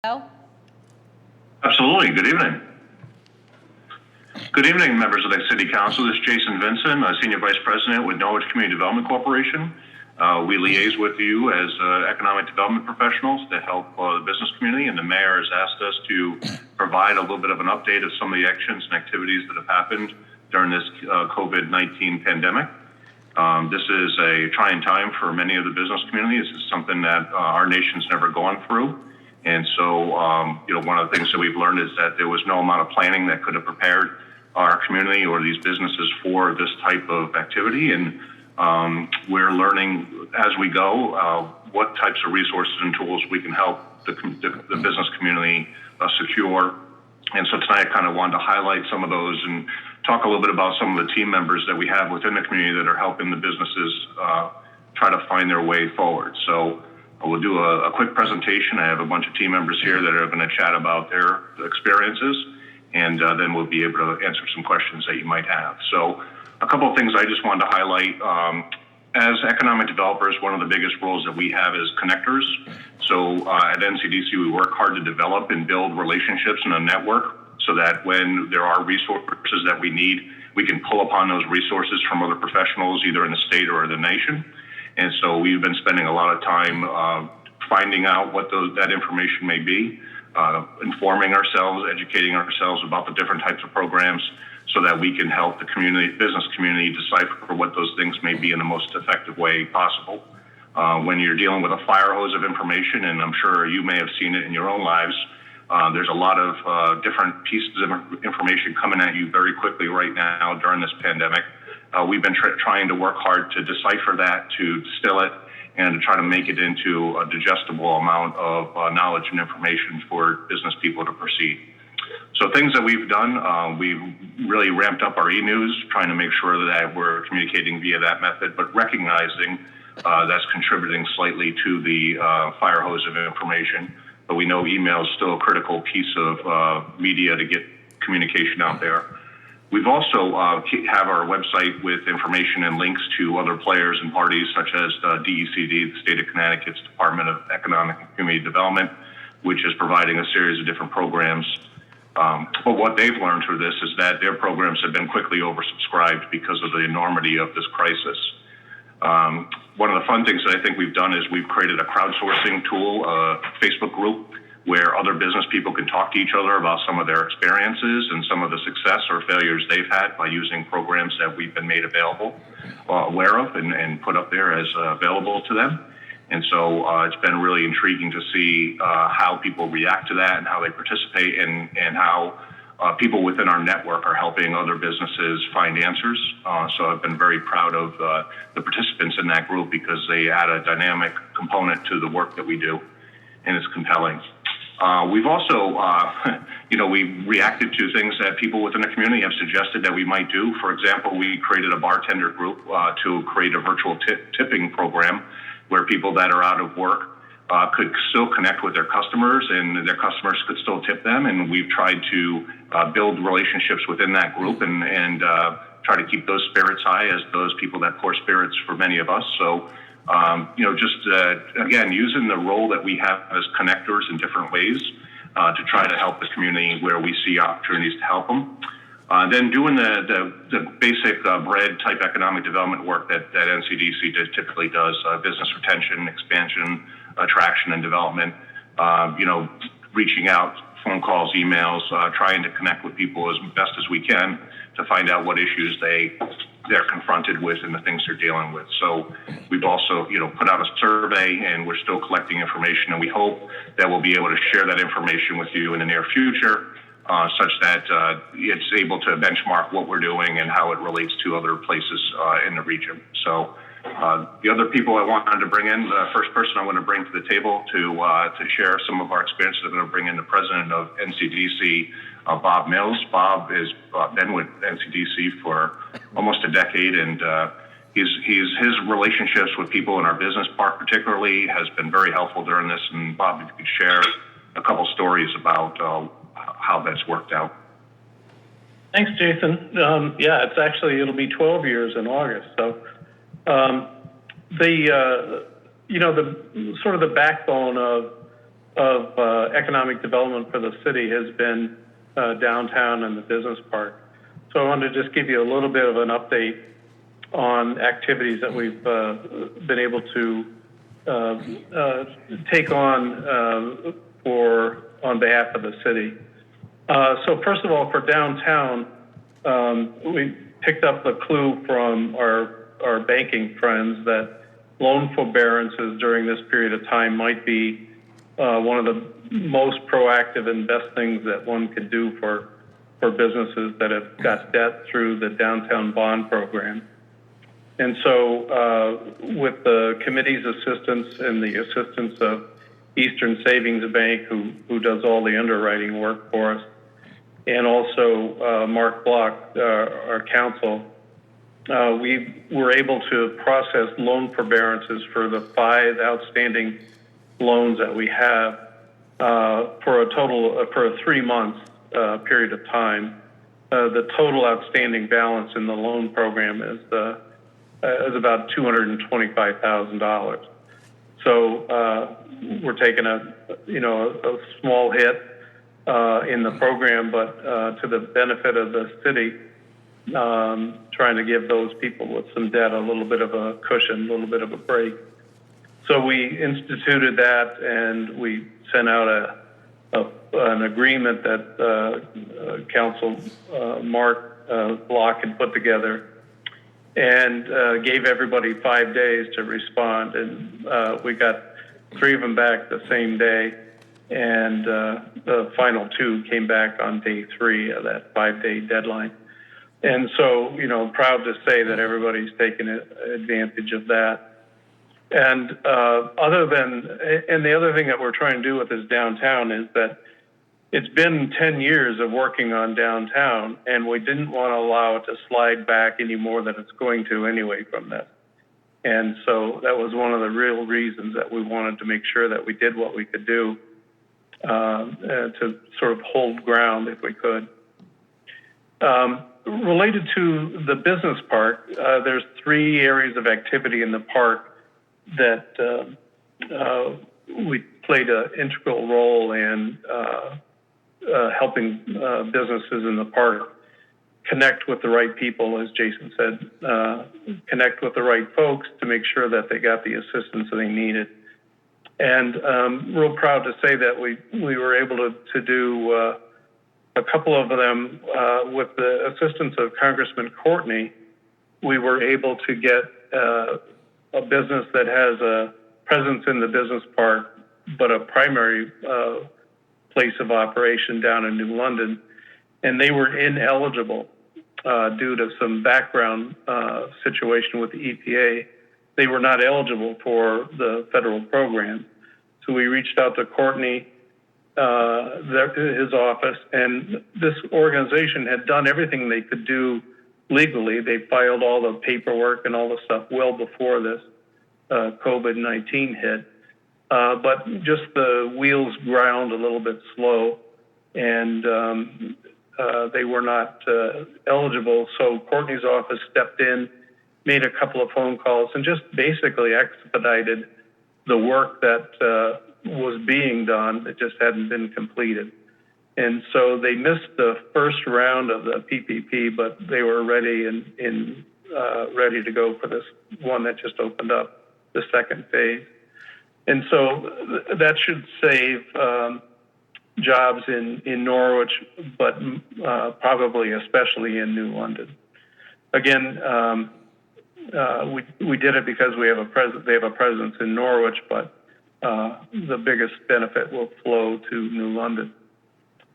Hello? Absolutely. Good evening. Good evening, members of the City Council. This is Jason Vinson, Senior Vice President with Norwich Community Development Corporation. We liaise with you as economic development professionals to help the business community, and the mayor has asked us to provide a little bit of an update of some of the actions and activities that have happened during this COVID-19 pandemic. This is a trying time for many of the business community. This is something that our nation's never gone through. And so, one of the things that we've learned is that there was no amount of planning that could have prepared our community or these businesses for this type of activity. And we're learning as we go what types of resources and tools we can help the business community secure. And so tonight I kind of wanted to highlight some of those and talk a little bit about some of the team members that we have within the community that are helping the businesses try to find their way forward. So we'll do a quick presentation. I have a bunch of team members here that are going to chat about their experiences, and then we'll be able to answer some questions that you might have. So a couple of things I just wanted to highlight. As economic developers, one of the biggest roles that we have is connectors. So at NCDC, we work hard to develop and build relationships in a network so that when there are resources that we need, we can pull upon those resources from other professionals, either in the state or the nation. And so we've been spending a lot of time finding out what that information may be, informing ourselves, educating ourselves about the different types of programs so that we can help the business community decipher what those things may be in the most effective way possible. When you're dealing with a fire hose of information, and I'm sure you may have seen it in your own lives, there's a lot of different pieces of information coming at you very quickly right now during this pandemic. We've been trying to work hard to decipher that, to distill it, and to try to make it into a digestible amount of knowledge and information for business people to proceed. So things that we've done, we've really ramped up our e-news, trying to make sure that we're communicating via that method, but recognizing that's contributing slightly to the fire hose of information. But we know email is still a critical piece of media to get communication out there. We've also have our website with information and links to other players and parties such as DECD, the State of Connecticut's Department of Economic and Community Development, which is providing a series of different programs. But what they've learned through this is that their programs have been quickly oversubscribed because of the enormity of this crisis. One of the fun things that I think we've done is we've created a crowdsourcing tool, a Facebook group, where other business people can talk to each other about some of their experiences and some of the success or failures they've had by using programs that we've been made aware of and put up there as available to them. And so it's been really intriguing to see how people react to that and how they participate and how people within our network are helping other businesses find answers. So I've been very proud of the participants in that group because they add a dynamic component to the work that we do, and it's compelling. We've also, we reacted to things that people within the community have suggested that we might do. For example, we created a bartender group to create a virtual tipping program where people that are out of work could still connect with their customers and their customers could still tip them. And we've tried to build relationships within that group and try to keep those spirits high as those people that pour spirits for many of us. So, again, using the role that we have as connectors in different ways to try to help the community where we see opportunities to help them. Then doing the basic bread type economic development work that NCDC typically does, business retention, expansion, attraction, and development, reaching out, phone calls, emails, trying to connect with people as best as we can to find out what issues they're confronted with and the things they're dealing with. So we've also, put out a survey and we're still collecting information, and we hope that we'll be able to share that information with you in the near future, such that it's able to benchmark what we're doing and how it relates to other places in the region. So the other people I wanted to bring in, the first person I want to bring to the table to share some of our experiences, I'm going to bring in the president of NCDC, Bob Mills. Bob has been with NCDC for almost a decade, and his relationships with people in our business park particularly has been very helpful during this. And Bob, if you could share a couple stories about how that's worked out. Thanks, Jason. It'll be 12 years in August. So the sort of the backbone of of economic development for the city has been downtown and the business park. So I wanted to just give you a little bit of an update on activities that we've been able to take on on behalf of the city. So first of all, for downtown, we picked up the clue from our banking friends that loan forbearances during this period of time might be one of the most proactive and best things that one could do for businesses that have got debt through the downtown bond program. And so with the committee's assistance and the assistance of Eastern Savings Bank, who does all the underwriting work for us, and also Mark Block, our counsel, we were able to process loan forbearances for the 5 outstanding loans that we have for a total for a 3 month period of time. The total outstanding balance in the loan program is about $225,000. So we're taking a small hit in the program, but to the benefit of the city, trying to give those people with some debt a little bit of a cushion, a little bit of a break. So we instituted that, and we sent out an agreement that Council Mark Block had put together, and gave everybody 5 days to respond. And we got 3 of them back the same day, and the final 2 came back on day 3 of that 5-day deadline. And so, proud to say that everybody's taken advantage of that. And the other thing that we're trying to do with this downtown is that it's been 10 years of working on downtown, and we didn't want to allow it to slide back any more than it's going to anyway from this. And so that was one of the real reasons that we wanted to make sure that we did what we could do to sort of hold ground if we could. Related to the business park, there's 3 areas of activity in the park that we played an integral role in helping businesses in the park connect with the right people, as Jason said, connect with the right folks to make sure that they got the assistance that they needed. And real proud to say that we were able to do a couple of them with the assistance of Congressman Courtney. We were able to get a business that has a presence in the business park, but a primary place of operation down in New London, and they were ineligible due to some background situation with the EPA. They were not eligible for the federal program. So we reached out to Courtney, his office, and this organization had done everything they could do legally. They filed all the paperwork and all the stuff well before this COVID-19 hit. But just the wheels ground a little bit slow, and they were not eligible. So Courtney's office stepped in, made a couple of phone calls, and just basically expedited the work that was being done that just hadn't been completed. And so they missed the first round of the PPP, but they were ready and ready to go for this one that just opened up, the second phase. And so that should save jobs in Norwich, but probably especially in New London. Again, we did it because they have a presence in Norwich, but the biggest benefit will flow to New London.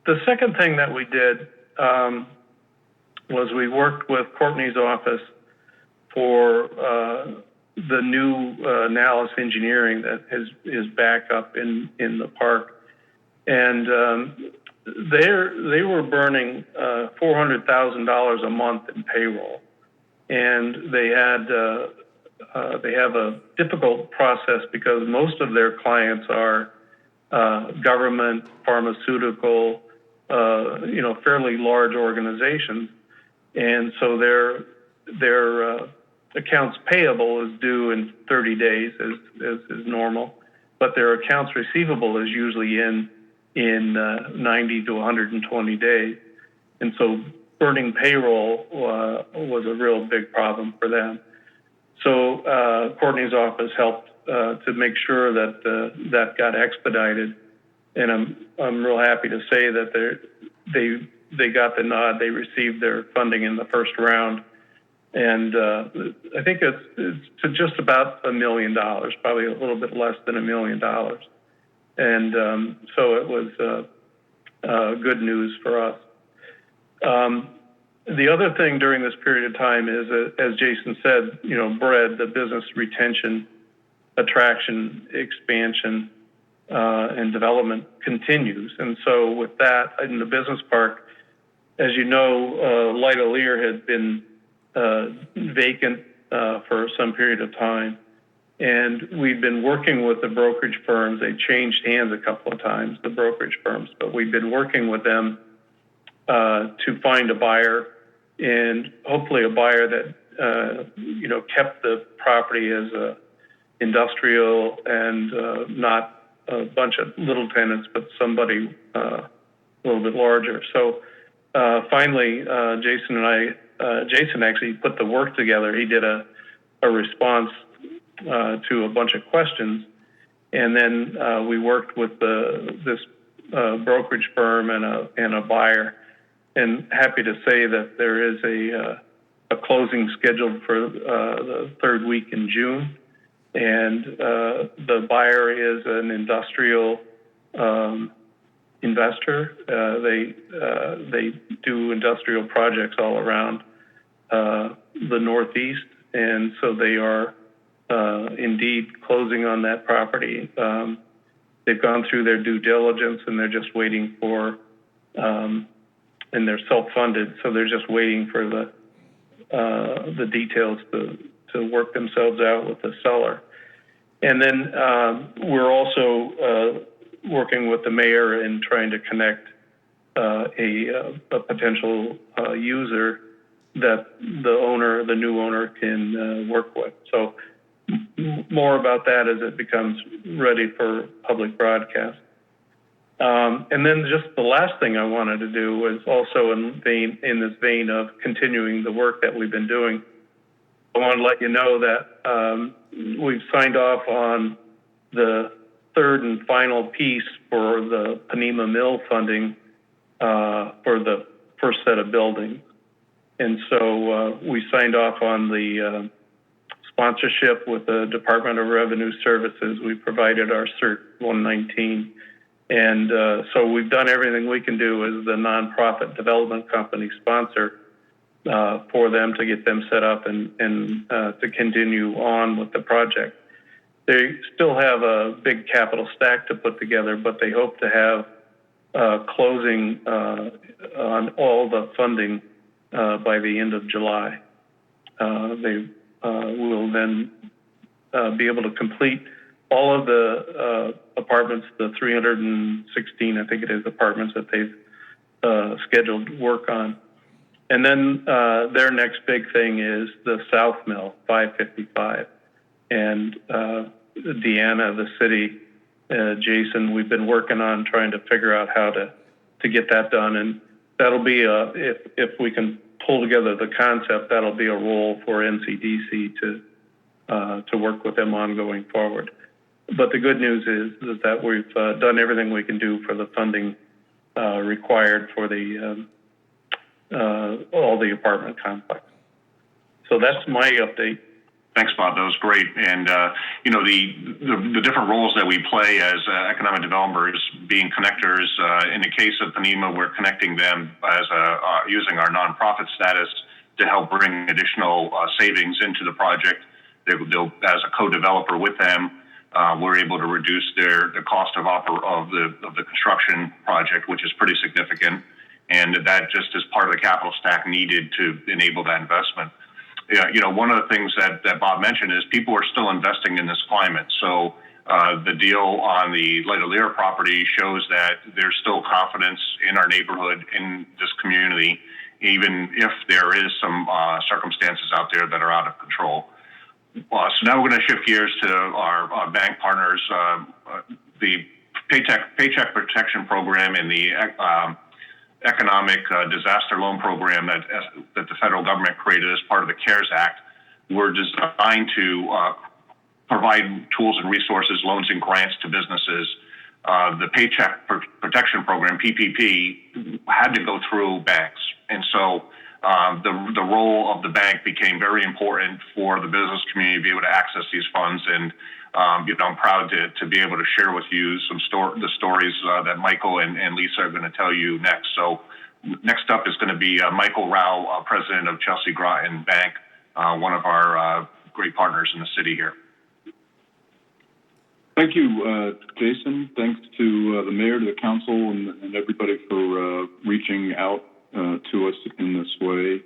The second thing that we did was we worked with Courtney's office for the new Nallis Engineering that is back up in the park. And they were burning $400,000 a month in payroll. And they have a difficult process because most of their clients are government, pharmaceutical, fairly large organizations. And so their accounts payable is due in 30 days as is normal. but their accounts receivable is usually in 90 to 120 days. And so burning payroll was a real big problem for them. So Courtney's office helped to make sure that that got expedited. And I'm real happy to say that they got the nod. They received their funding in the first round. And I think it's to just about $1 million, probably a little bit less than $1 million. And so it was good news for us. The other thing during this period of time is, as Jason said, BRED, the business retention, attraction, expansion, and development continues. And so with that, in the business park, as you know, Lyda Lear had been vacant for some period of time. And we've been working with the brokerage firms. They changed hands a couple of times, the brokerage firms, but we've been working with them to find a buyer, and hopefully a buyer that kept the property as a industrial and not a bunch of little tenants, but somebody a little bit larger. So finally, Jason actually put the work together. He did a response to a bunch of questions, and then we worked with this brokerage firm and a buyer. And happy to say that there is a closing scheduled for the third week in June. And the buyer is an industrial investor. They do industrial projects all around the Northeast. And so they are indeed closing on that property. They've gone through their due diligence, and they're just waiting for and they're self-funded, so they're just waiting for the details to work themselves out with the seller. And then we're also working with the mayor in trying to connect a potential user that the new owner can work with. So more about that as it becomes ready for public broadcast. And then just the last thing I wanted to do was also in this vein of continuing the work that we've been doing. I want to let you know that we've signed off on the third and final piece for the Panema Mill funding for the first set of buildings. And so we signed off on the sponsorship with the Department of Revenue Services. We provided our Cert 119. And so we've done everything we can do as the nonprofit development company sponsor for them to get them set up and to continue on with the project. They still have a big capital stack to put together, but they hope to have closing on all the funding by the end of July. They will then be able to complete all of the apartments, the 316, I think it is, apartments that they've scheduled work on. And then their next big thing is the South Mill, 555. And Deanna, the city, Jason, we've been working on trying to figure out how to get that done. And that'll be, if we can pull together the concept, that'll be a role for NCDC to work with them on going forward. But the good news is that we've done everything we can do for the funding required for the all the apartment complex. So that's my update. Thanks, Bob. That was great. And, the different roles that we play as economic developers, being connectors, in the case of Panema, we're connecting them as using our nonprofit status to help bring additional savings into the project. They'll as a co-developer with them, we're able to reduce the cost of the construction project, which is pretty significant. And that just is part of the capital stack needed to enable that investment. Yeah, one of the things that Bob mentioned is people are still investing in this climate. So the deal on the Lyda Lear property shows that there's still confidence in our neighborhood, in this community, even if there is some circumstances out there that are out of control. So now we're going to shift gears to our bank partners. The Paycheck Protection Program and the Economic Disaster Loan Program that the federal government created as part of the CARES Act were designed to provide tools and resources, loans and grants to businesses. The Paycheck Protection Program, PPP, had to go through banks. And so the role of the bank became very important for the business community to be able to access these funds. And I'm proud to be able to share with you the stories that Michael and Lisa are going to tell you next. So next up is going to be Michael Rao, president of Chelsea Groton Bank, one of our great partners in the city here. Thank you, Jason. Thanks to the mayor, to the council, and everybody for reaching out to us in this way.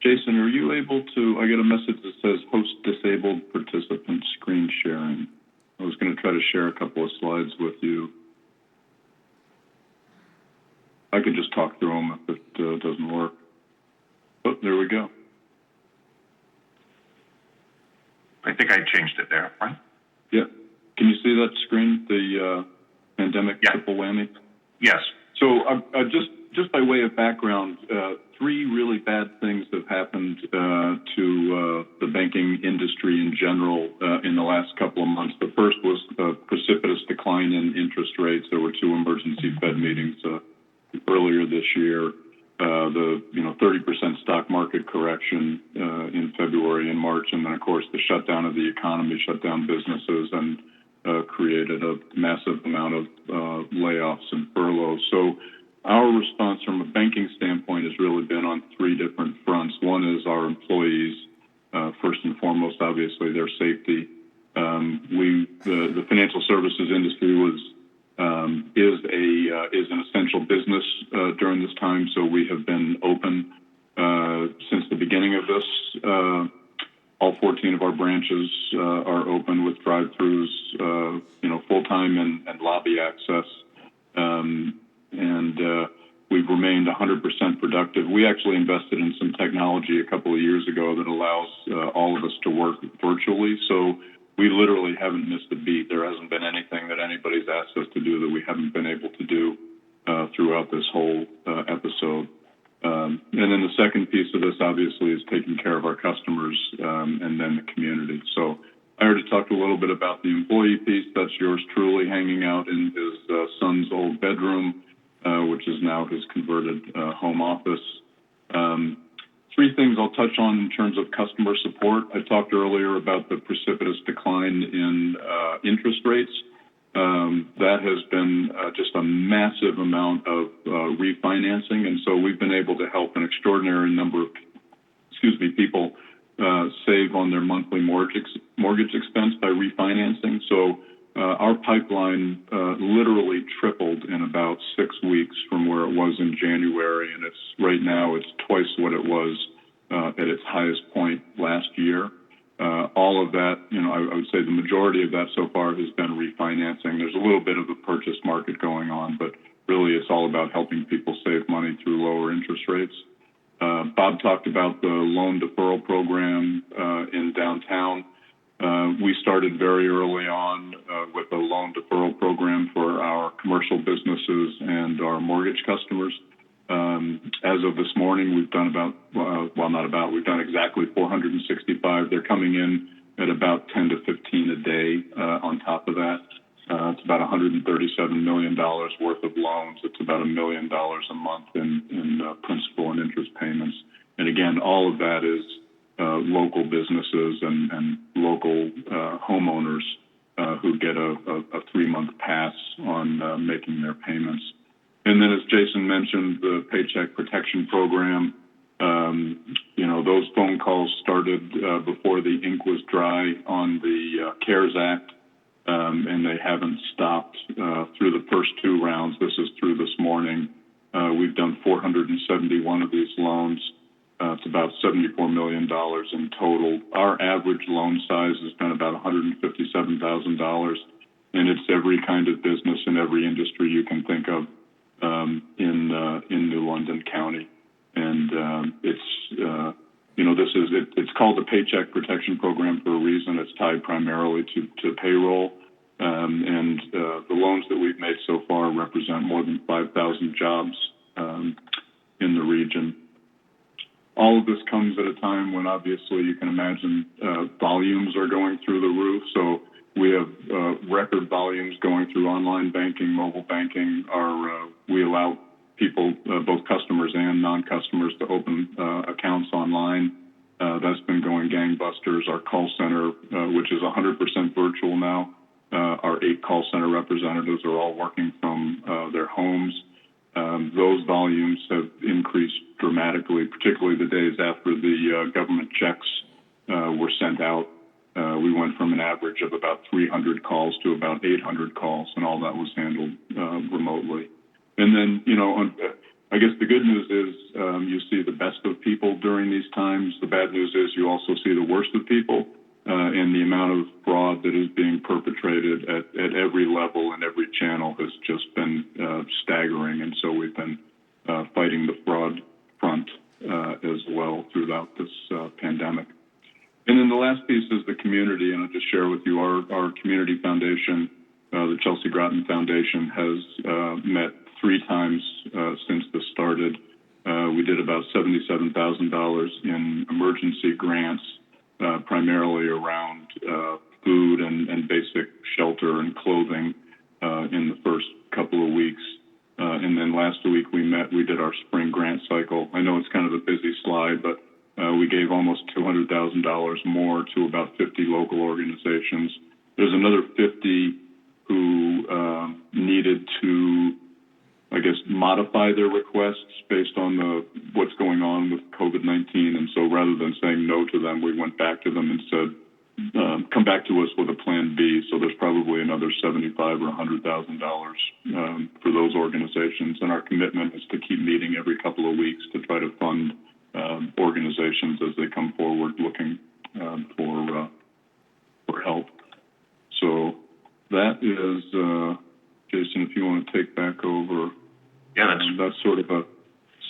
Jason, are you able to, I get a message that says host disabled participant screen sharing. I was going to try to share a couple of slides with you. I could just talk through them if it doesn't work. Oh, there we go. I think I changed it there, right? Yeah. Can you see that screen, the pandemic triple whammy? Yes. So just by way of background, three really bad things have happened to the banking industry in general in the last couple of months. The first was a precipitous decline in interest rates. There were two emergency Fed meetings earlier this year. The 30% stock market correction in February and March, and then of course the shutdown of the economy, shut down businesses, and created a massive amount of layoffs and furloughs. So our response from a banking standpoint has really been on three different fronts. One is our employees, first and foremost, obviously their safety. The financial services industry is an essential business during this time, so we have been open since the beginning of this. All 14 of our branches are open with drive-throughs, full-time and lobby access, and we've remained 100% productive. We actually invested in some technology a couple of years ago that allows all of us to work virtually. So we literally haven't missed a beat. There hasn't been anything that anybody's asked us to do that we haven't been able to do throughout this whole episode. And then the second piece of this, obviously, is taking care of our customers and then the community. So I already talked a little bit about the employee piece. That's yours truly hanging out in his son's old bedroom, which is now his converted home office. Three things I'll touch on in terms of customer support. I talked earlier about the precipitous decline in interest rates. That has been just a massive amount of refinancing, and so we've been able to help an extraordinary number of, people save on their monthly mortgage expense by refinancing. So our pipeline literally tripled in about 6 weeks from where it was in January, and right now it's twice what it was at its highest point last year. All of that, I would say the majority of that so far has been refinancing. There's a little bit of a purchase market going on, but really it's all about helping people save money through lower interest rates. Bob talked about the loan deferral program in downtown. We started very early on with a loan deferral program for our commercial businesses and our mortgage customers. As of this morning, we've done we've done exactly 465. They're coming in at about 10 to 15 a day on top of that. It's about $137 million worth of loans. It's about $1 million a month in principal and interest payments. And again, all of that is local businesses and local homeowners who get a 3-month pass on making their payments. And then, as Jason mentioned, the Paycheck Protection Program, those phone calls started before the ink was dry on the CARES Act, and they haven't stopped through the first 2 rounds. This is through this morning. We've done 471 of these loans. It's about $74 million in total. Our average loan size has been about $157,000, and it's every kind of business in every industry you can think of in New London County. And it's it's called the Paycheck Protection Program for a reason. It's tied primarily to payroll. And the loans that we've made so far represent more than 5,000 jobs in the region. All of this comes at a time when obviously you can imagine volumes are going through the roof. So we have record volumes going through online banking, mobile banking. We allow people, both customers and non-customers, to open accounts online. That's been going gangbusters. Our call center, which is 100% virtual now, our 8 call center representatives are all working from their homes. Those volumes have increased dramatically, particularly the days after the government checks were sent out. We went from an average of about 300 calls to about 800 calls, and all that was handled remotely. And then, I guess the good news is you see the best of people during these times. The bad news is you also see the worst of people, and the amount of fraud that is being perpetrated at every level and every channel has just been staggering. And so we've been fighting the fraud front as well throughout this pandemic. And then the last piece is the community, and I'll just share with you our community foundation, the Chelsea Groton Foundation, has met 3 times since this started. We did about $77,000 in emergency grants, primarily around food and basic shelter and clothing in the first couple of weeks. And then last week we did our spring grant cycle. I know it's kind of a busy slide, but we gave almost $200,000 more to about 50 local organizations. There's another 50 who needed to, I guess, modify their requests based on what's going on with COVID-19. And so rather than saying no to them, we went back to them and said, come back to us with a plan B. So there's probably another $75,000 or $100,000 for those organizations. And our commitment is to keep meeting every couple of weeks to try to fund organizations as they come forward looking for help. So that is, Jason, if you want to take back over. Yeah, that's sort of a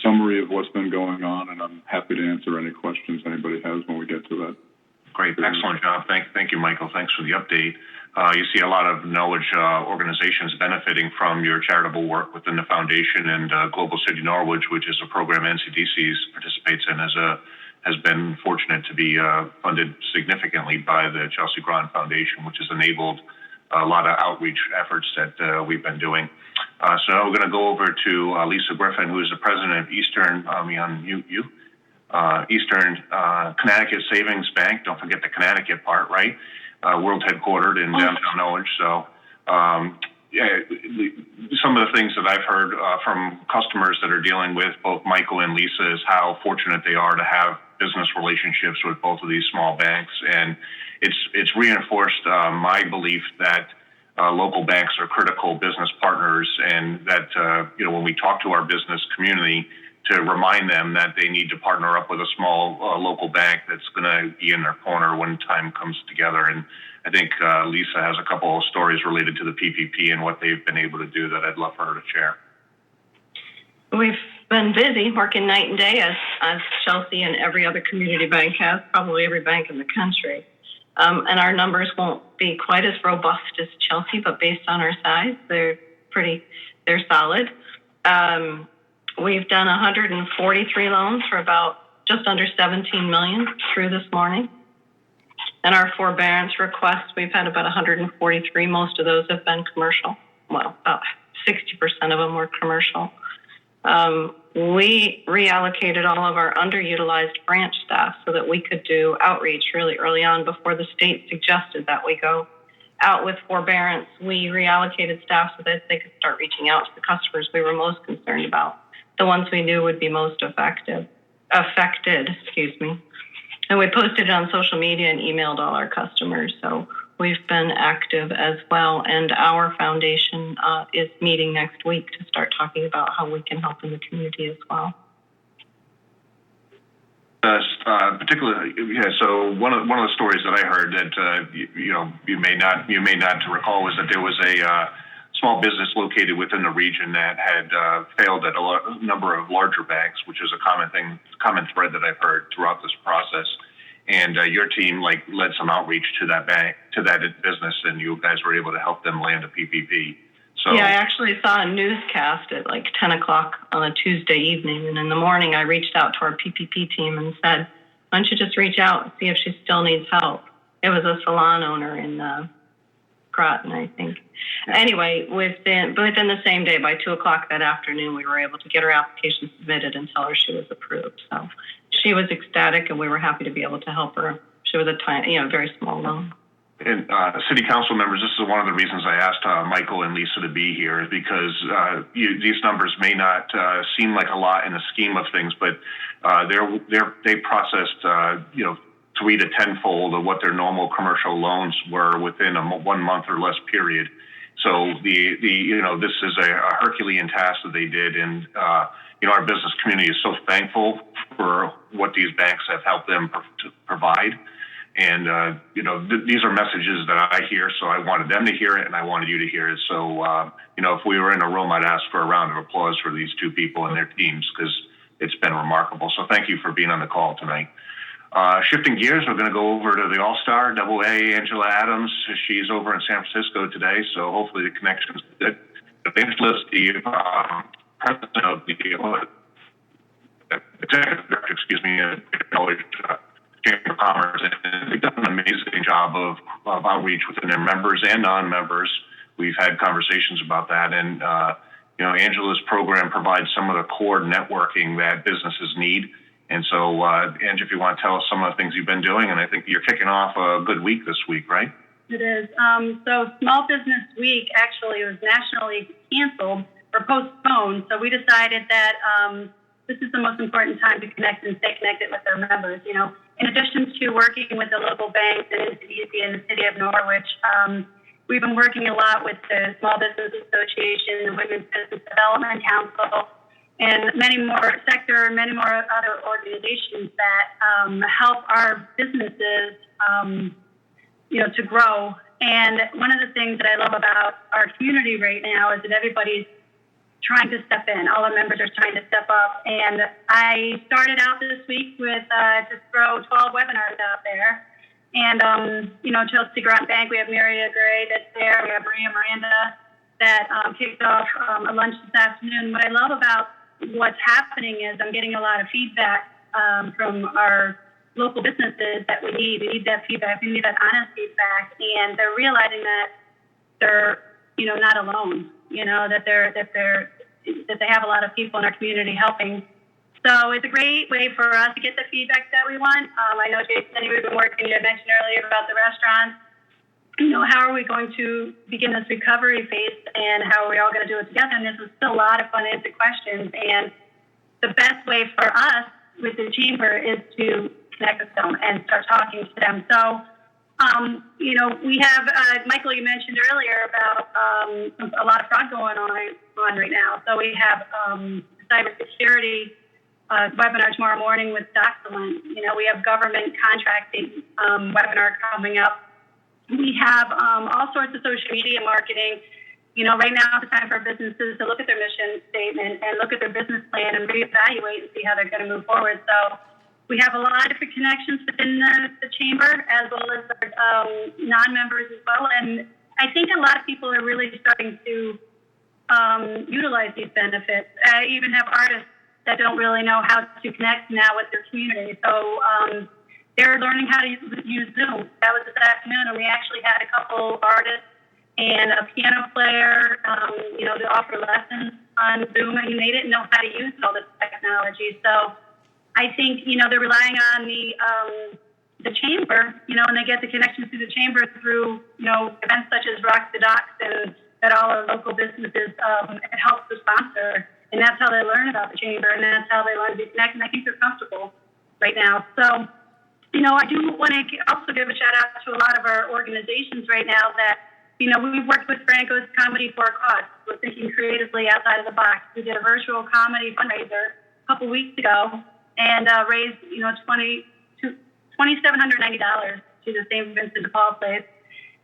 summary of what's been going on, and I'm happy to answer any questions anybody has when we get to that. Great. Excellent job. Thank you, Michael. Thanks for the update. You see a lot of knowledge organizations benefiting from your charitable work within the foundation, and Global City Norwich, which is a program NCDC participates in, has been fortunate to be funded significantly by the Chelsea Groton Foundation, which has enabled a lot of outreach efforts that we've been doing. So now we're going to go over to Lisa Griffin, who is the president of Eastern Connecticut Savings Bank. Don't forget the Connecticut part, right? World headquartered in downtown Norwich. So some of the things that I've heard from customers that are dealing with both Michael and Lisa is how fortunate they are to have business relationships with both of these small banks. And it's reinforced my belief that local banks are critical business partners, and that when we talk to our business community, to remind them that they need to partner up with a small local bank that's going to be in their corner when time comes together. And I think Lisa has a couple of stories related to the PPP and what they've been able to do that I'd love for her to share. We've been busy working night and day, as Chelsea and every other community bank has, probably every bank in the country. And our numbers won't be quite as robust as Chelsea, but based on our size, they're solid. We've done 143 loans for about just under 17 million through this morning. And our forbearance requests, we've had about 143. Most of those have been commercial. Well, about 60% of them were commercial. We reallocated all of our underutilized branch staff so that we could do outreach really early on before the state suggested that we go out with forbearance. We reallocated staff so that they could start reaching out to the customers we were most concerned about, the ones we knew would be most affected. And we posted it on social media and emailed all our customers. So we've been active as well. And our foundation is meeting next week to start talking about how we can help in the community as well. Particularly, so one of the stories that I heard that you may not recall was that there was a small business located within the region that had failed at a number of larger banks, which is a common thread that I've heard throughout this process. And your team led some outreach to that bank, to that business, and you guys were able to help them land a PPP. So yeah, I actually saw a newscast at 10 o'clock on a Tuesday evening, and in the morning I reached out to our PPP team and said, why don't you just reach out and see if she still needs help? It was a salon owner in Groton, I think. Anyway, within the same day, by 2 o'clock that afternoon, we were able to get her application submitted and tell her she was approved. So she was ecstatic, and we were happy to be able to help her. She was a tiny, very small loan. And city council members, this is one of the reasons I asked Michael and Lisa to be here, is because these numbers may not seem like a lot in the scheme of things, but they processed 3 to 10-fold of what their normal commercial loans were within a 1 month or less period. So this is a Herculean task that they did, and our business community is so thankful for what these banks have helped them to provide. And, these are messages that I hear, so I wanted them to hear it, and I wanted you to hear it. So, if we were in a room, I'd ask for a round of applause for these two people and their teams, because it's been remarkable. So thank you for being on the call tonight. Shifting gears, we're going to go over to the All-Star, AA, Angela Adams. She's over in San Francisco today, so hopefully the connection's good. Angela's the president of the executive director, Chamber of Commerce, and they've done an amazing job of outreach within their members and non-members. We've had conversations about that, and Angela's program provides some of the core networking that businesses need. And so, Angie, if you want to tell us some of the things you've been doing, and I think you're kicking off a good week this week, right? It is. So Small Business Week actually was nationally canceled or postponed. So we decided that this is the most important time to connect and stay connected with our members. In addition to working with the local banks in Easy and the city of Norwich, we've been working a lot with the Small Business Association, the Women's Business Development Council, and many more other organizations that help our businesses, to grow. And one of the things that I love about our community right now is that everybody's trying to step in. All our members are trying to step up. And I started out this week with to throw 12 webinars out there. And, Chelsea Grant Bank, we have Maria Gray that's there. We have Maria Miranda that kicked off a lunch this afternoon. What I love about what's happening is I'm getting a lot of feedback from our local businesses that we need that feedback. We need that honest feedback. And they're realizing that they're, not alone, that they have a lot of people in our community helping. So it's a great way for us to get the feedback that we want. I know, Jason, we've been working, you mentioned earlier about the restaurants. How are we going to begin this recovery phase, and how are we all going to do it together? And this is still a lot of unanswered questions. And the best way for us with the chamber is to connect with them and start talking to them. So, we have, Michael, you mentioned earlier about a lot of fraud going on right now. So we have cybersecurity webinar tomorrow morning with Doxalent. We have government contracting webinar coming up. We have all sorts of social media marketing. Right now it's time for businesses to look at their mission statement and look at their business plan and reevaluate and see how they're going to move forward. So we have a lot of different connections within the chamber, as well as our non-members as well. And I think a lot of people are really starting to utilize these benefits. I even have artists that don't really know how to connect now with their community. So they're learning how to use Zoom. That was this afternoon, and we actually had a couple artists and a piano player, to offer lessons on Zoom, and they didn't know how to use all this technology. So I think, they're relying on the chamber, and they get the connection to the chamber through, events such as Rock the Docks, and that all our local businesses help to sponsor. And that's how they learn about the chamber, and that's how they learn to be connected. And I think they're comfortable right now. So, I do want to also give a shout out to a lot of our organizations right now that, we've worked with Franco's Comedy for a Cause. We're thinking creatively outside of the box. We did a virtual comedy fundraiser a couple weeks ago and raised, $2,790 to the St. Vincent de Paul place.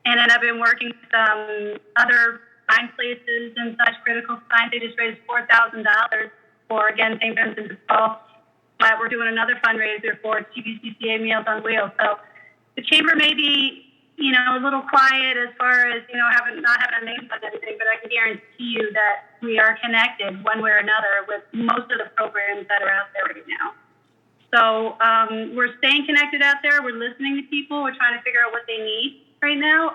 And then I've been working with other sign places and such critical signs. They just raised $4,000 for, again, St. Vincent de Paul. But we're doing another fundraiser for TVCCA Meals on Wheels. So the chamber may be, a little quiet as far as, not having a name on anything, but I can guarantee you that we are connected one way or another with most of the programs that are out there right now. So we're staying connected out there. We're listening to people. We're trying to figure out what they need right now.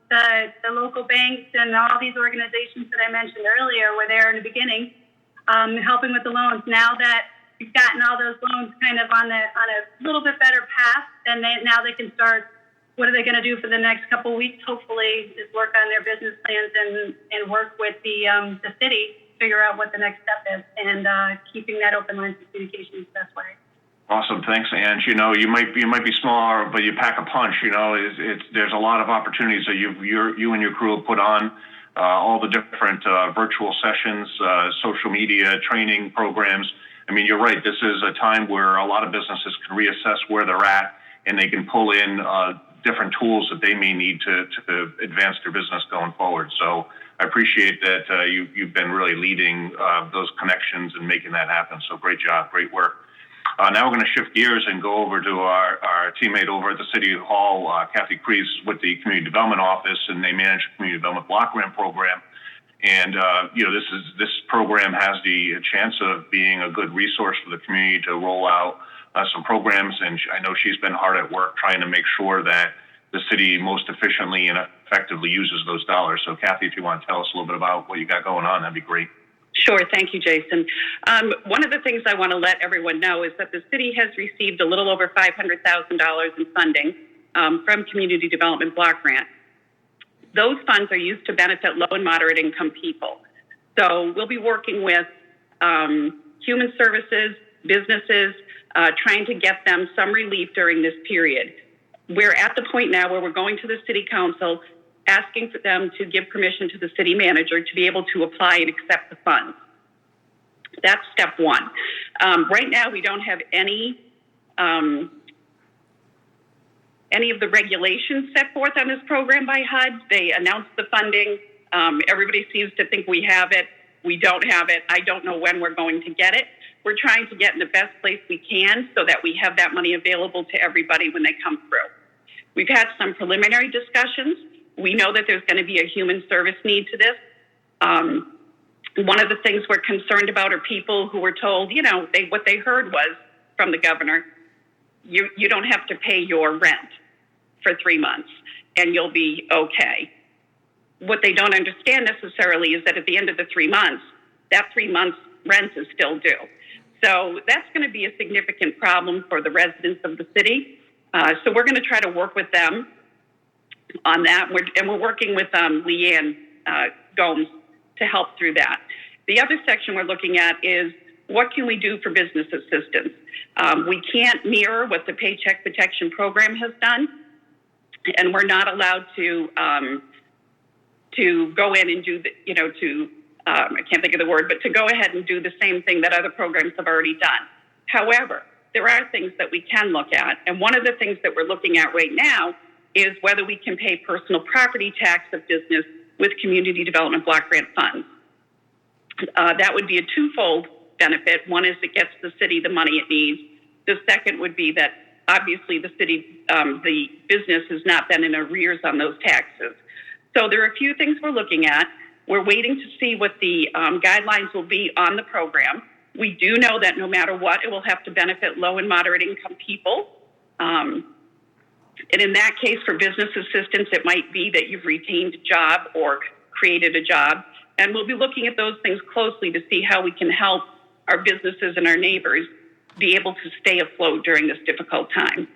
The local banks and all these organizations that I mentioned earlier were there in the beginning, helping with the loans. Now that we've gotten all those loans kind of on a little bit better path, and now they can start. What are they going to do for the next couple of weeks? Hopefully, is work on their business plans and work with the city, figure out what the next step is, and keeping that open line of communication is the best way. Awesome, thanks, Ange. You might be smaller, but you pack a punch. There's a lot of opportunities that you and your crew have put on. All the different virtual sessions, social media, training programs. I mean, you're right. This is a time where a lot of businesses can reassess where they're at, and they can pull in different tools that they may need to advance their business going forward. So I appreciate that you've been really leading those connections and making that happen. So great job, great work. Now we're going to shift gears and go over to our teammate over at the City Hall, Kathy Kreese, with the Community Development Office, and they manage the Community Development Block Grant Program. And this program has the chance of being a good resource for the community to roll out some programs, and I know she's been hard at work trying to make sure that the city most efficiently and effectively uses those dollars. So, Kathy, if you want to tell us a little bit about what you got going on, that'd be great. Sure. Thank you, Jason. One of the things I want to let everyone know is that the city has received a little over $500,000 in funding from Community Development Block Grant. Those funds are used to benefit low and moderate income people. So we'll be working with human services, businesses, trying to get them some relief during this period. We're at the point now where we're going to the city council, asking for them to give permission to the city manager to be able to apply and accept the funds. That's step one. Right now, we don't have any of the regulations set forth on this program by HUD. They announced the funding. Everybody seems to think we have it. We don't have it. I don't know when we're going to get it. We're trying to get in the best place we can so that we have that money available to everybody when they come through. We've had some preliminary discussions. We know that there's going to be a human service need to this. One of the things we're concerned about are people who were told, what they heard was from the governor, you don't have to pay your rent for 3 months and you'll be okay. What they don't understand necessarily is that at the end of the 3 months, that 3 months rent is still due. So that's going to be a significant problem for the residents of the city. So we're going to try to work with them on that. We're working with Leanne Gomes to help through that. The other section we're looking at is what can we do for business assistance? We can't mirror what the Paycheck Protection Program has done, and we're not allowed to go in and do I can't think of the word, but to go ahead and do the same thing that other programs have already done. However, there are things that we can look at, and one of the things that we're looking at right now is whether we can pay personal property tax of business with Community Development Block Grant funds. That would be a twofold benefit. One is it gets the city the money it needs. The second would be that obviously the city, the business has not been in arrears on those taxes. So there are a few things we're looking at. We're waiting to see what the guidelines will be on the program. We do know that no matter what, it will have to benefit low and moderate income people. And in that case, for business assistance, it might be that you've retained a job or created a job. And we'll be looking at those things closely to see how we can help our businesses and our neighbors be able to stay afloat during this difficult time.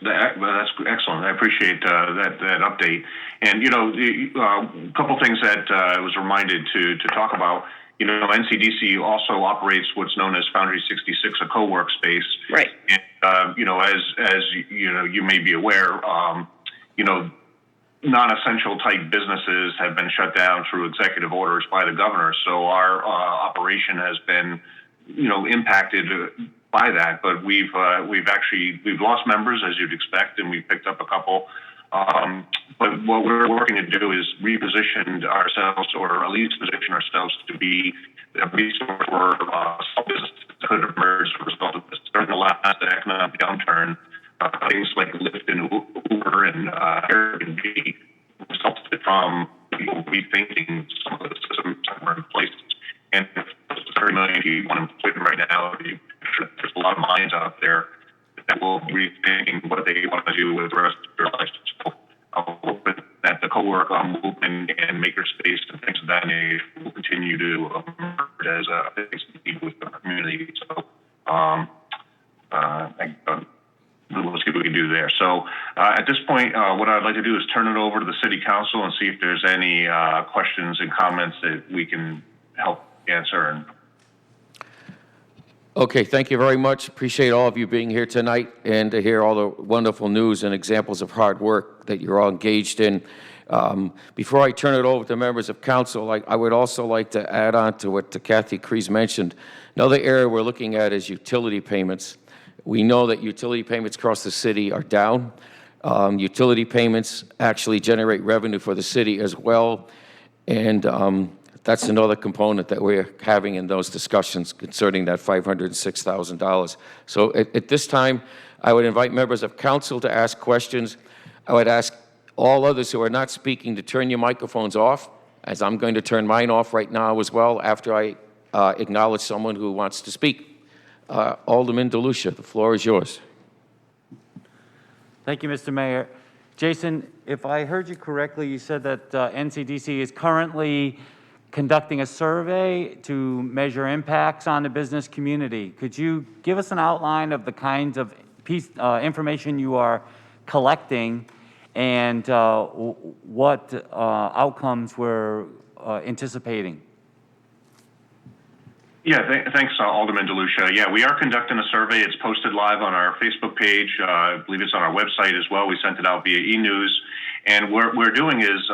That's excellent. I appreciate that update. And, a couple things that I was reminded to talk about. NCDC also operates what's known as Foundry 66, a co-work space. Right. And, as you may be aware, non-essential type businesses have been shut down through executive orders by the governor. So our operation has been impacted by that. But we've lost members, as you'd expect, and we've picked up a couple. But what we're working to do is reposition ourselves, or at least position ourselves to be a resource for small businesses that could emerge as a result of this. During the last economic downturn, things like Lyft and Uber and Airbnb resulted from people rethinking some of the systems that were in place. And if there's 30 million people unemployed right now, there's a lot of minds out there that will be rethinking what they want to do with the rest of their lives. So I'm hoping that the co-work movement and makerspace and things of that nature will continue to emerge as a thing with the community. So we'll see what we can do there. So at this point, what I'd like to do is turn it over to the City Council and see if there's any questions and comments that we can help answer. Okay, thank you very much. Appreciate all of you being here tonight and to hear all the wonderful news and examples of hard work that you're all engaged in. Before I turn it over to members of council, I would also like to add on to what Kathy Kreese mentioned. Another area we're looking at is utility payments. We know that utility payments across the city are down. Utility payments actually generate revenue for the city as well. And that's another component that we're having in those discussions concerning that $506,000. So at this time, I would invite members of council to ask questions. I would ask all others who are not speaking to turn your microphones off, as I'm going to turn mine off right now as well after I acknowledge someone who wants to speak. Alderman DeLucia, the floor is yours. Thank you, Mr. Mayor. Jason, if I heard you correctly, you said that NCDC is currently conducting a survey to measure impacts on the business community. Could you give us an outline of the kinds of information you are collecting and what outcomes we're anticipating? Yeah, thanks, Alderman DeLucia. Yeah, we are conducting a survey. It's posted live on our Facebook page. I believe it's on our website as well. We sent it out via e-news. And what we're doing is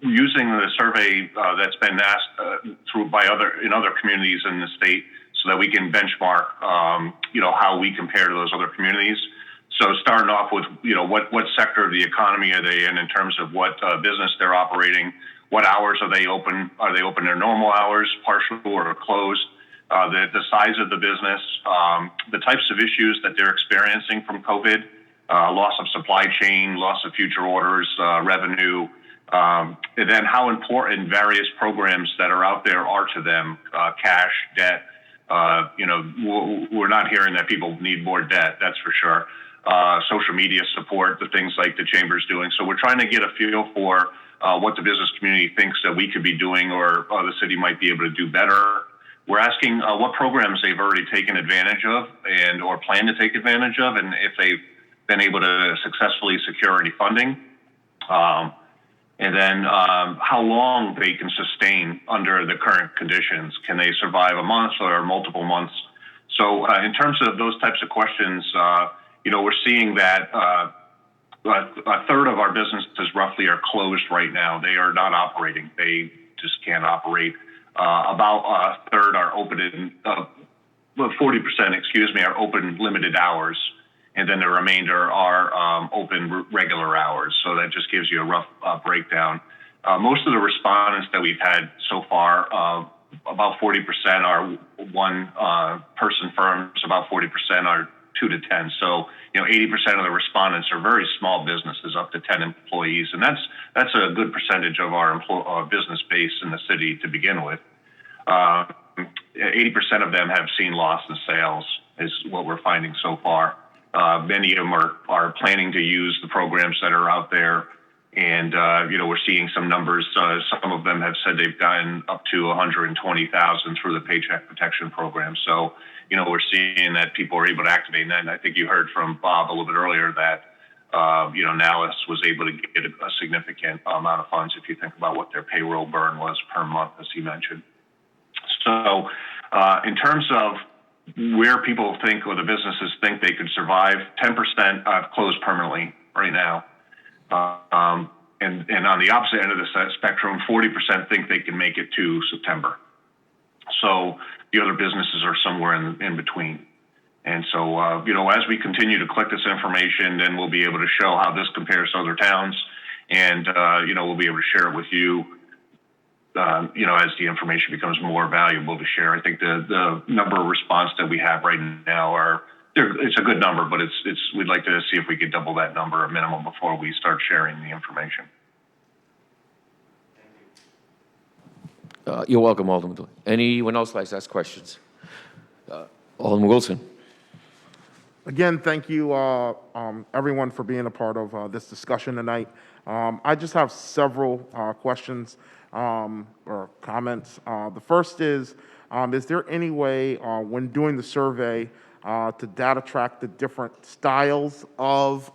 using the survey that's been asked in other communities in the state, so that we can benchmark, how we compare to those other communities. So starting off with, what sector of the economy are they in terms of what business they're operating, what hours are they open? Are they open their normal hours, partial or closed? The size of the business, the types of issues that they're experiencing from COVID, loss of supply chain, loss of future orders, revenue, and then how important various programs that are out there are to them, cash, debt. We're not hearing that people need more debt, that's for sure. Social media support, the things like the Chamber's doing. So we're trying to get a feel for what the business community thinks that we could be doing or the city might be able to do better. We're asking what programs they've already taken advantage of and or plan to take advantage of, and if they've been able to successfully secure any funding. And then how long they can sustain under the current conditions. Can they survive a month or multiple months? So in terms of those types of questions, we're seeing that a third of our businesses roughly are closed right now. They are not operating. They just can't operate. About a third are open 40%, are open limited hours. And then the remainder are open regular hours. So that just gives you a rough breakdown. Most of the respondents that we've had so far, about 40% are one-person firms, about 40% are 2 to 10. So, 80% of the respondents are very small businesses, up to 10 employees. And that's a good percentage of our business base in the city to begin with. 80% of them have seen loss in sales is what we're finding so far. Many of them are planning to use the programs that are out there. And, we're seeing some numbers. Some of them have said they've gotten up to $120,000 through the Paycheck Protection Program. So, we're seeing that people are able to activate. And I think you heard from Bob a little bit earlier that, Nallis was able to get a significant amount of funds if you think about what their payroll burn was per month, as he mentioned. So, in terms of where people think or the businesses think they could survive, 10% have closed permanently right now. And on the opposite end of the spectrum, 40% think they can make it to September. So the other businesses are somewhere in between. And so, you know, as we continue to collect this information, then we'll be able to show how this compares to other towns. And, you know, we'll be able to share it with you, you know, as the information becomes more valuable to share. I think the number of response that we have right now it's a good number, but we'd like to see if we could double that number at minimum before we start sharing the information. You're welcome, Alderman Doyle. Anyone else like to ask questions? Alderman Wilson. Again, thank you, everyone, for being a part of this discussion tonight. I just have several questions or comments. The first is there any way, when doing the survey, to data track the different styles of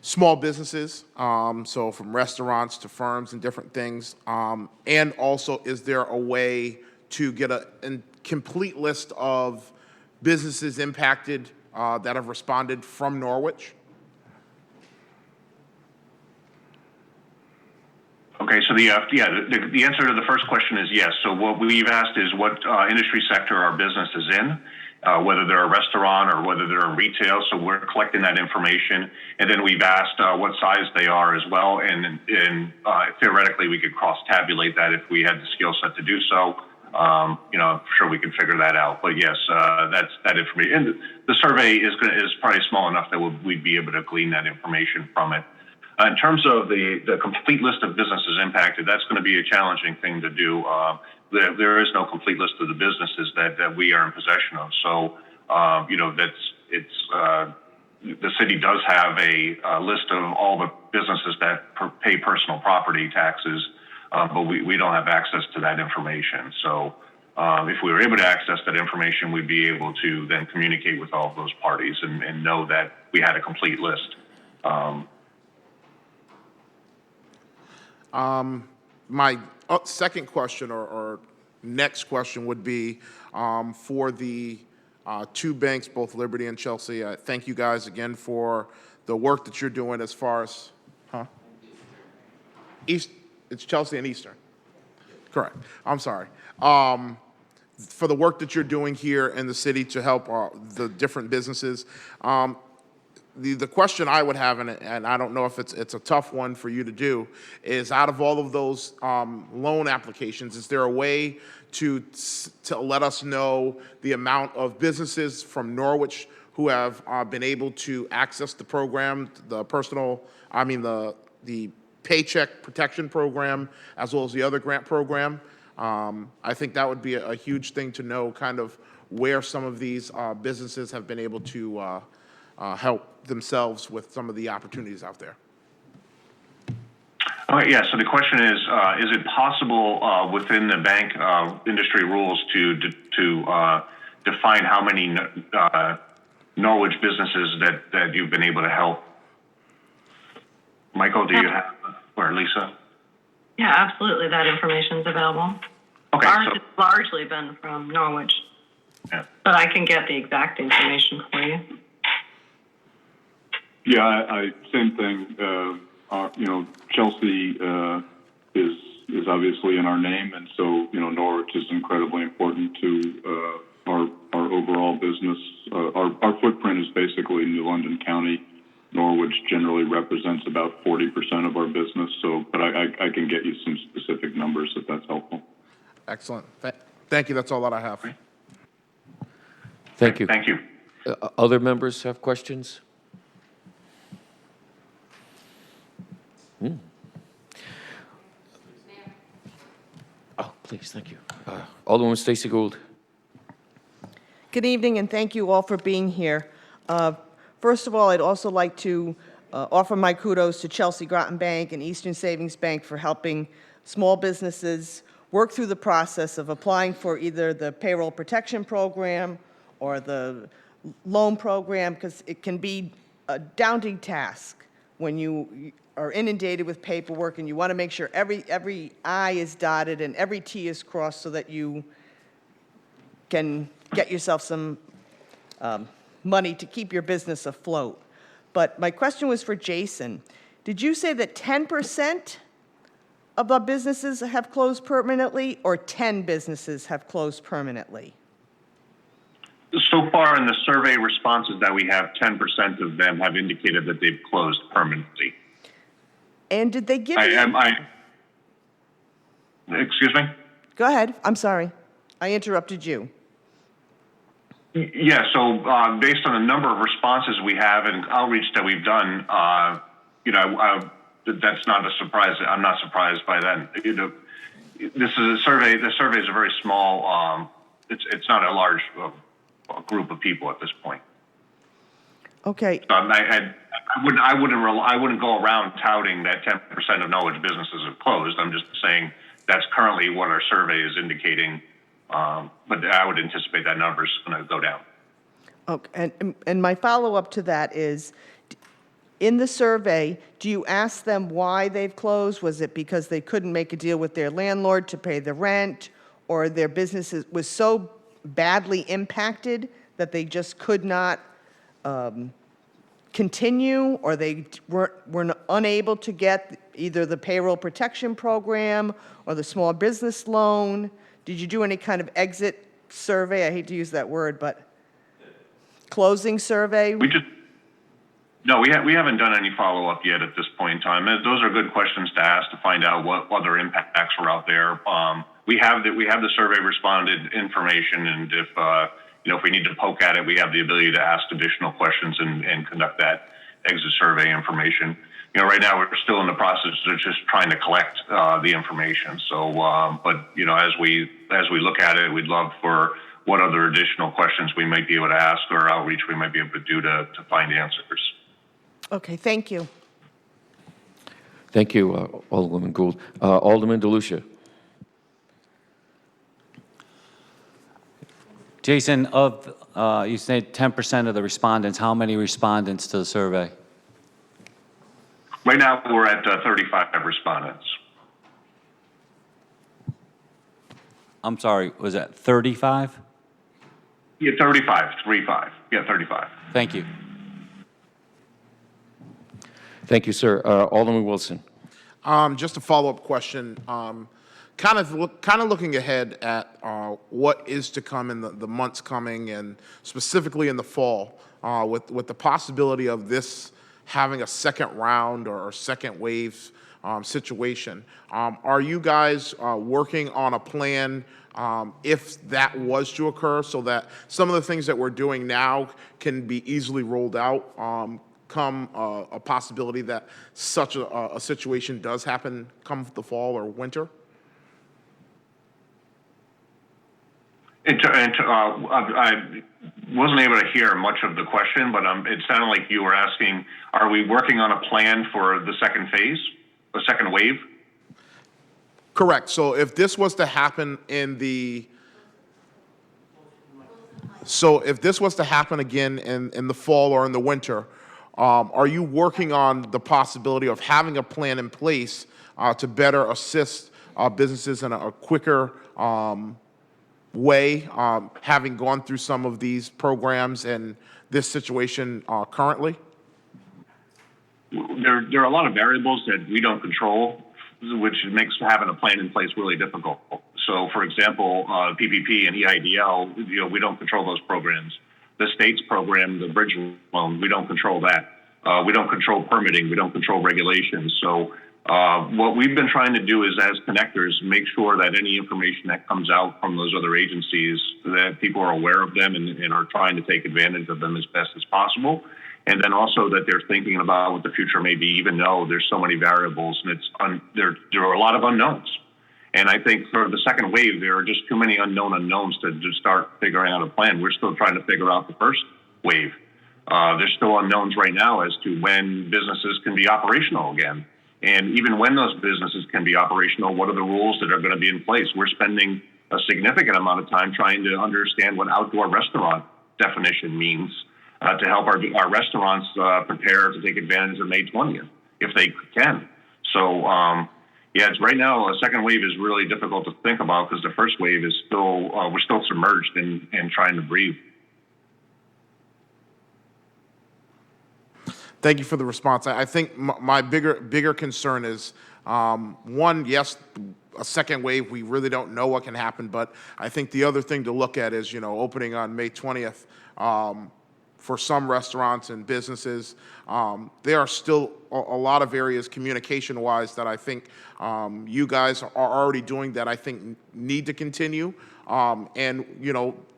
small businesses, so from restaurants to firms and different things? And also, is there a way to get a complete list of businesses impacted that have responded from Norwich? Okay, so the answer to the first question is yes. So what we've asked is what industry sector our business is in, whether they're a restaurant or whether they're in retail. So we're collecting that information, and then we've asked what size they are as well. And theoretically, we could cross-tabulate that if we had the skill set to do so. You know, I'm sure we can figure that out. But yes, that's that information. And the survey is probably small enough that we'd be able to glean that information from it. In terms of the complete list of businesses impacted, that's going to be a challenging thing to do. There is no complete list of the businesses that we are in possession of. So, you know, the city does have a list of all the businesses that pay personal property taxes, but we don't have access to that information. So if we were able to access that information, we'd be able to then communicate with all of those parties and know that we had a complete list. My second question or next question would be for the two banks, both Liberty and Chelsea. Thank you guys again for the work that you're doing as far as, East, it's Chelsea and Eastern. Correct. I'm sorry. For the work that you're doing here in the city to help the different businesses. The question I would have, and I don't know if it's a tough one for you to do, is out of all of those loan applications, is there a way to let us know the amount of businesses from Norwich who have been able to access the program, the Paycheck Protection Program, as well as the other grant program? I think that would be a huge thing to know, kind of where some of these businesses have been able to help themselves with some of the opportunities out there. All right, yeah, so the question is it possible within the bank industry rules to define how many Norwich businesses that you've been able to help? Michael, do you have, or Lisa? Yeah, absolutely. That information is available. Okay, Ours so, has largely been from Norwich, yeah. but I can get the exact information for you. Yeah, same thing. You know, Chelsea is obviously in our name, and so you know Norwich is incredibly important to our overall business. Our footprint is basically New London County. Norwich generally represents about 40% of our business. So, but I can get you some specific numbers if that's helpful. Excellent. Thank you. That's all that I have. Thank you. Thank you. Other members have questions? Oh, please, thank you. Alderwoman Stacey Gould. Good evening, and thank you all for being here. First of all, I'd also like to offer my kudos to Chelsea Groton Bank and Eastern Savings Bank for helping small businesses work through the process of applying for either the payroll protection program or the loan program, because it can be a daunting task when you are inundated with paperwork and you want to make sure every I is dotted and every T is crossed so that you can get yourself some money to keep your business afloat. But my question was for Jason. Did you say that 10% of the businesses have closed permanently, or 10 businesses have closed permanently? So far in the survey responses that we have, 10% of them have indicated that they've closed permanently. And did they give you... Excuse me? Go ahead, I'm sorry. I interrupted you. Yeah, so based on the number of responses we have and outreach that we've done, that's not a surprise. I'm not surprised by that. This is a survey. The survey is a very small. It's not a large group of people at this point. Okay. I wouldn't go around touting that 10% of knowledge businesses have closed. I'm just saying that's currently what our survey is indicating. But I would anticipate that number is going to go down. Okay. And my follow-up to that is, in the survey, do you ask them why they've closed? Was it because they couldn't make a deal with their landlord to pay the rent, or their business was so badly impacted that they just could not continue, or they were unable to get either the payroll protection program or the small business loan? Did you do any kind of exit survey? I hate to use that word, but closing survey? No, we haven't done any follow-up yet at this point in time. Those are good questions to ask to find out what other impacts were out there. We have the survey responded information, and if we need to poke at it, we have the ability to ask additional questions and conduct that exit survey information. Right now we're still in the process of just trying to collect the information. So, but as we look at it, we'd love for what other additional questions we might be able to ask or outreach we might be able to do to find answers. Okay, thank you. Thank you, Alderwoman Gould. Alderman DeLucia. Jason, you said 10% of the respondents. How many respondents to the survey? Right now, we're at 35 respondents. I'm sorry, was that 35? Yeah, 35. Yeah, 35. Thank you. Thank you, sir. Alderman Wilson. Just a follow-up question. Kind of looking ahead at what is to come in the months coming, and specifically in the fall, with the possibility of this having a second round or second wave situation. Are you guys working on a plan if that was to occur, so that some of the things that we're doing now can be easily rolled out come a possibility that such a situation does happen come the fall or winter? I wasn't able to hear much of the question, but it sounded like you were asking, are we working on a plan for the second phase, the second wave? Correct. So if this was to happen again in the fall or in the winter, are you working on the possibility of having a plan in place to better assist businesses in a quicker way, having gone through some of these programs and this situation currently? There are a lot of variables that we don't control, which makes having a plan in place really difficult. So, for example, PPP and EIDL, we don't control those programs. The state's program, the bridge loan, we don't control that. We don't control permitting. We don't control regulations. So what we've been trying to do is, as connectors, make sure that any information that comes out from those other agencies, that people are aware of them and are trying to take advantage of them as best as possible. And then also that they're thinking about what the future may be, even though there's so many variables and there are a lot of unknowns. And I think for the second wave, there are just too many unknowns to just start figuring out a plan. We're still trying to figure out the first wave. There's still unknowns right now as to when businesses can be operational again. And even when those businesses can be operational, what are the rules that are going to be in place? We're spending a significant amount of time trying to understand what outdoor restaurant definition means to help our restaurants prepare to take advantage of May 20th, if they can. So, it's right now, a second wave is really difficult to think about because the first wave is still, we're still submerged in trying to breathe. Thank you for the response. I think my bigger concern is One, yes, a second wave, we really don't know what can happen, but I think the other thing to look at is, opening on May 20th, for some restaurants and businesses, there are still a lot of areas communication-wise that I think you guys are already doing that I think need to continue. And,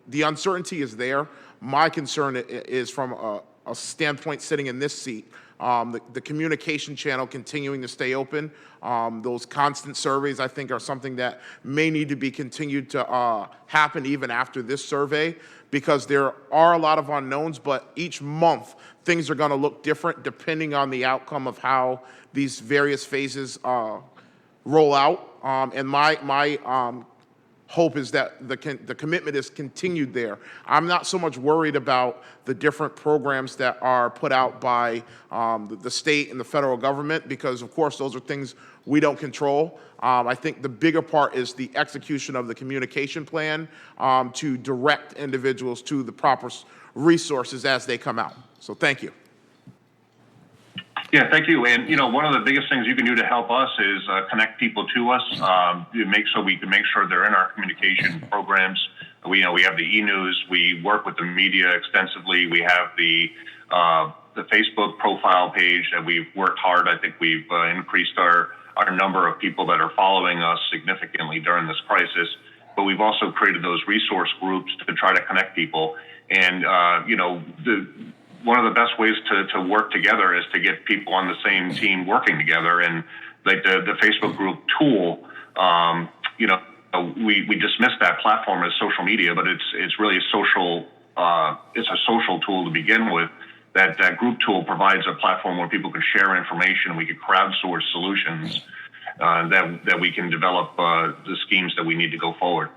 the uncertainty is there. My concern is from a standpoint sitting in this seat, the communication channel continuing to stay open. Those constant surveys, I think, are something that may need to be continued to happen even after this survey, because there are a lot of unknowns, but each month things are going to look different depending on the outcome of how these various phases roll out. And my hope is that the commitment is continued there. I'm not so much worried about the different programs that are put out by the state and the federal government, because of course those are things we don't control. I think the bigger part is the execution of the communication plan to direct individuals to the proper resources as they come out. So thank you. Yeah, thank you. And, one of the biggest things you can do to help us is connect people to us, we can make sure they're in our communication programs. We have the e-news. We work with the media extensively. We have the Facebook profile page that we've worked hard. I think we've increased our number of people that are following us significantly during this crisis. But we've also created those resource groups to try to connect people. And, one of the best ways to work together is to get people on the same team working together. And like the Facebook group tool, we dismiss that platform as social media, but it's really a social tool to begin with. That group tool provides a platform where people can share information. We can crowdsource solutions that we can develop the schemes that we need to go forward.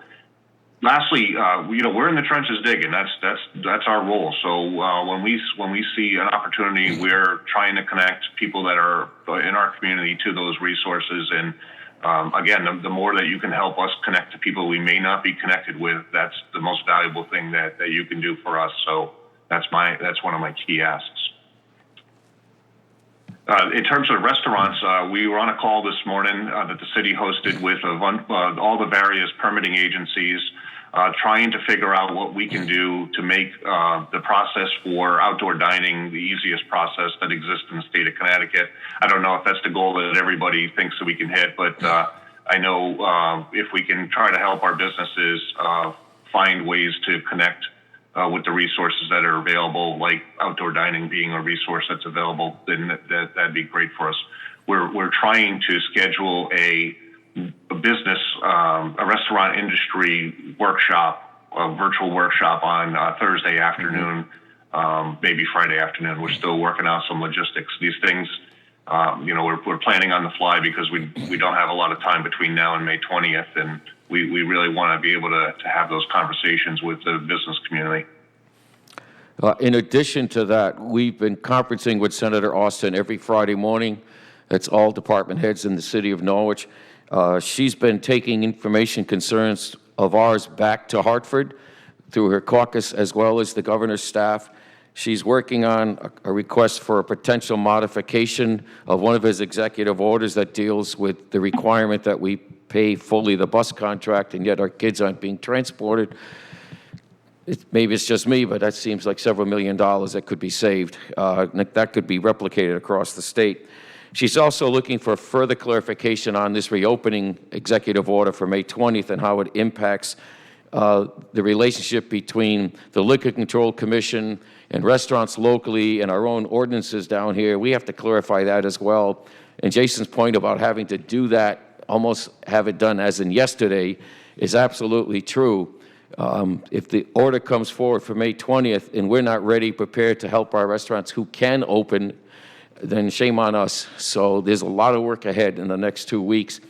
Lastly, we're in the trenches digging. That's our role. So when we see an opportunity, we're trying to connect people that are in our community to those resources. And again, the more that you can help us connect to people we may not be connected with, that's the most valuable thing that you can do for us. So that's one of my key asks. In terms of restaurants, we were on a call this morning that the city hosted with all the various permitting agencies, trying to figure out what we can do to make the process for outdoor dining the easiest process that exists in the state of Connecticut. I don't know if that's the goal that everybody thinks that we can hit, but I know if we can try to help our businesses find ways to connect with the resources that are available, like outdoor dining being a resource that's available, then that'd be great for us. We're trying to schedule a business, a restaurant industry workshop, a virtual workshop on Thursday afternoon, maybe Friday afternoon. We're still working out some logistics. These things, we're planning on the fly because we don't have a lot of time between now and May 20th, and we really want to be able to have those conversations with the business community. In addition to that, we've been conferencing with Senator Austin every Friday morning. That's all department heads in the city of Norwich. She's been taking information concerns of ours back to Hartford through her caucus as well as the governor's staff. She's working on a request for a potential modification of one of his executive orders that deals with the requirement that we pay fully the bus contract, and yet our kids aren't being transported. Maybe it's just me, but that seems like several $1 million that could be saved. That could be replicated across the state. She's also looking for further clarification on this reopening executive order for May 20th and how it impacts the relationship between the Liquor Control Commission and restaurants locally and our own ordinances down here. We have to clarify that as well. And Jason's point about having to do that, almost have it done as in yesterday, is absolutely true. If the order comes forward for May 20th and we're not ready, prepared to help our restaurants who can open, then shame on us. So there's a lot of work ahead in the next 2 weeks.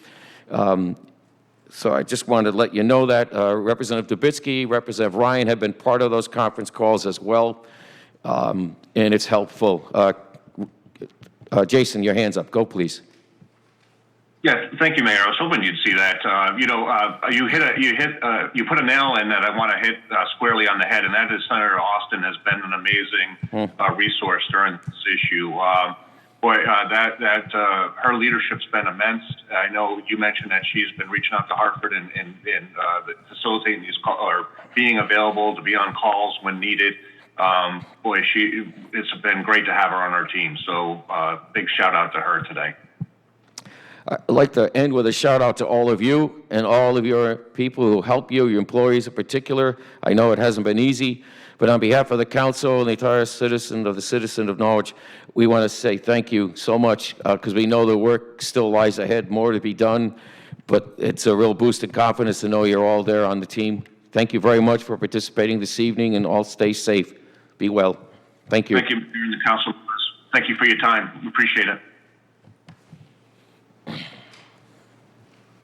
So I just wanted to let you know that Representative Dubitsky, Representative Ryan have been part of those conference calls as well, and it's helpful. Jason, your hand's up. Go, please. Yeah, thank you, Mayor. I was hoping you'd see that. You put a nail in that I want to hit squarely on the head, and that is Senator Austin has been an amazing resource during this issue. Boy, her leadership's been immense. I know you mentioned that she's been reaching out to Hartford and facilitating these or being available to be on calls when needed. It's been great to have her on our team. So big shout out to her today. I'd like to end with a shout out to all of you and all of your people who help you, your employees in particular. I know it hasn't been easy, but on behalf of the council and the entire citizen of Norwich, we want to say thank you so much because we know the work still lies ahead, more to be done, but it's a real boost in confidence to know you're all there on the team. Thank you very much for participating this evening, and all stay safe. Be well. Thank you. Thank you, Mayor and the council members. Thank you for your time. We appreciate it.